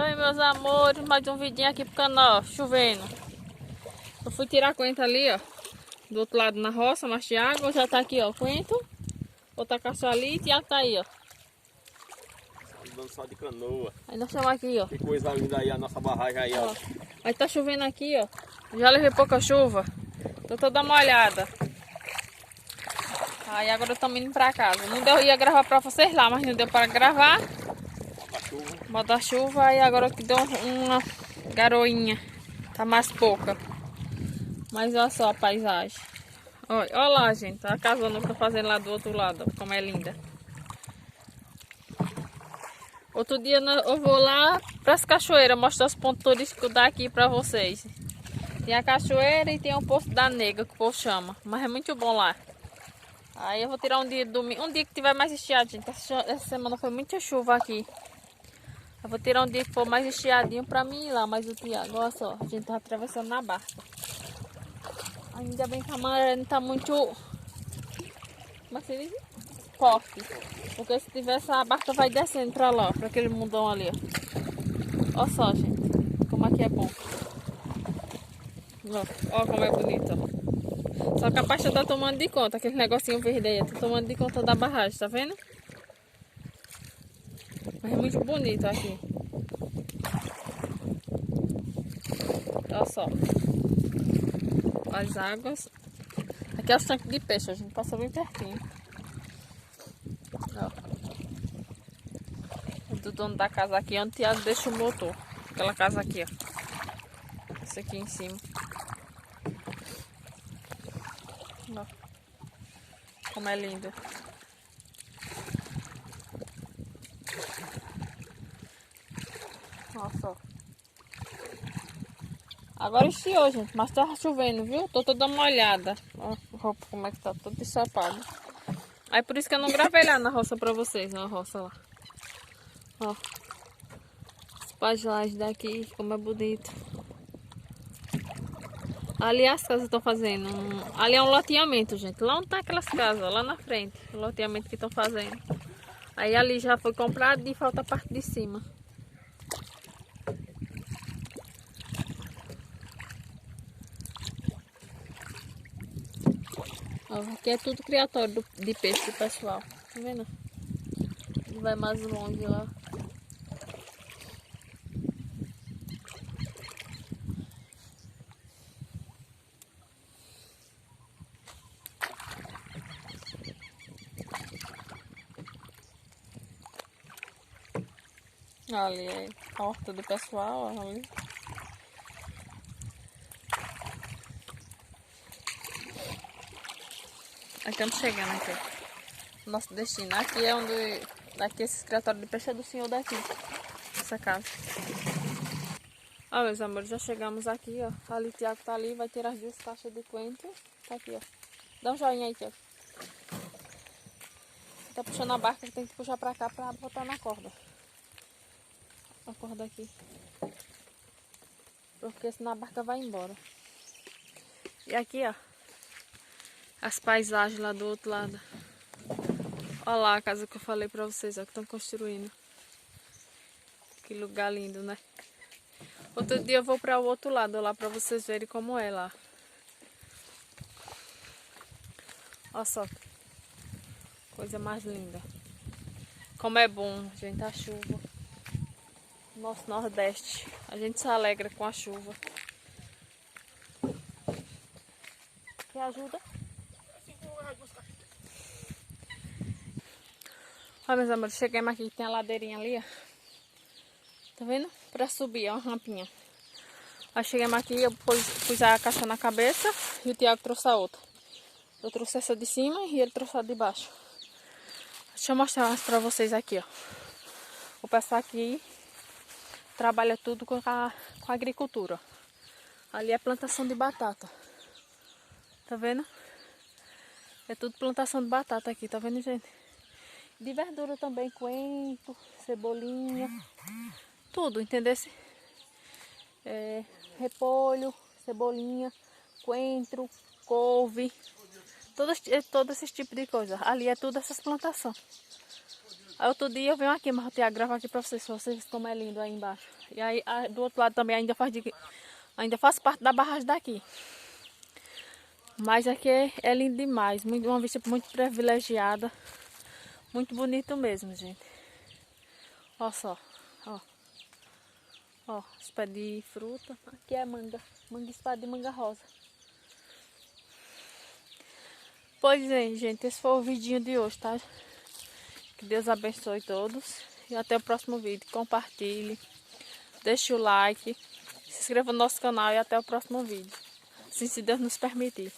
Oi, meus amores, mais um vidinho aqui pro canal, chovendo. Eu fui tirar a coentro ali, ó, do outro lado na roça, mas Thiago já tá aqui, ó, coentro. Outra caixa ali e Thiago tá aí, ó. Andando só de canoa. Aí nós estamos aqui, ó. Que coisa linda aí, a nossa barragem aí, ó. Aí tá chovendo aqui, ó. Já levei pouca chuva. Tô dando uma olhada. Aí agora estamos indo pra casa. Não deu, ia gravar pra vocês lá, mas não deu pra gravar. Bota a chuva e agora que deu uma garoinha. Tá mais pouca. Mas olha só a paisagem. Olha lá, gente. A casona que eu tô fazendo lá do outro lado. Ó, como é linda. Outro dia eu vou lá pras cachoeiras. Mostrar os pontos turísticos daqui pra vocês. Tem a cachoeira e tem o Poço da Nega, que o povo chama. Mas é muito bom lá. Aí eu vou tirar um dia de domingo. Um dia que tiver mais estiado, gente. Essa semana foi muita chuva aqui. Eu vou tirar um dia que for mais estiadinho pra mim ir lá. Mas o Thiago, olha só. A gente tá atravessando na barca. Ainda bem que a maré não tá muito... Como é que se diz? Forte. Porque se tivesse a barca vai descendo pra lá. Pra aquele mundão ali, ó. Olha só, gente. Como aqui é bom. Olha como é bonito, ó. Só que a pasta tá tomando de conta. Aquele negocinho verde aí. Tá tomando de conta da barragem, tá vendo? Mas é muito bonito aqui. Olha só. As águas. Aqui é os tanques de peixe. A gente passa bem pertinho. Ó. Do dono da casa aqui, onde o Thiago deixa o motor. Aquela casa aqui, ó. Essa aqui em cima. Ó. Como é lindo. Nossa, ó. Agora estiou, gente, mas tá chovendo, viu? Tô dando uma olhada. Ó, a roupa como é que tá, toda ensopada. Aí por isso que eu não gravei lá na roça pra vocês, ó, a roça lá. Ó. As paisagens daqui, como é bonito. Ali as casas estão fazendo. Ali é um loteamento, gente. Lá onde tá aquelas casas, lá na frente. O loteamento que estão fazendo. Aí ali já foi comprado e falta a parte de cima. Ó, aqui é tudo criatório de peixe, pessoal. Tá vendo? Ele vai mais longe lá. Ali é a horta do pessoal, ó, ali. Aí estamos chegando aqui. Nosso destino. Aqui é onde... Aqui esse criatório de peixe é do senhor daqui. Essa casa. Ó, meus amores, já chegamos aqui, ó. Ali o Thiago tá ali, vai tirar as 2 caixas de coentro. Tá aqui, ó. Dá um joinha aí, Thiago. Tá puxando a barca, tem que puxar pra cá pra botar na corda. A corda aqui. Porque senão a barca vai embora. E aqui, ó. As paisagens lá do outro lado. Olha lá a casa que eu falei pra vocês, ó, que estão construindo. Que lugar lindo, né? Outro dia eu vou para o outro lado lá pra vocês verem como é lá. Olha só. Coisa mais linda. Como é bom, gente, a chuva. Nosso Nordeste. A gente se alegra com a chuva. Quer ajuda? Olha, meus amores, chegamos aqui, tem a ladeirinha ali, ó. Tá vendo? Pra subir, ó, uma rampinha. Aí chegamos aqui, eu pus a caixa na cabeça e o Thiago trouxe a outra. Eu trouxe essa de cima e ele trouxe a de baixo. Deixa eu mostrar mais pra vocês aqui, ó. O pessoal aqui trabalha tudo com a agricultura. Ali é plantação de batata. Tá vendo? É tudo plantação de batata aqui, tá vendo, gente? De verdura também, coentro, cebolinha, tudo, entendeu? Repolho, cebolinha, coentro, couve, todo esse tipo de coisa. Ali é tudo essas plantações. Aí outro dia eu venho aqui, mas eu tenho que gravar aqui pra vocês verem como é lindo aí embaixo. E aí do outro lado também ainda faz parte da barragem daqui. Mas aqui é lindo demais, uma vista muito privilegiada. Muito bonito mesmo, gente. Olha só, ó. Ó, os pés de fruta. Aqui é manga espada de manga rosa. Pois é, gente, esse foi o vidinho de hoje, tá? Que Deus abençoe todos. E até o próximo vídeo. Compartilhe, deixe o like, se inscreva no nosso canal e até o próximo vídeo. Assim, se Deus nos permitir.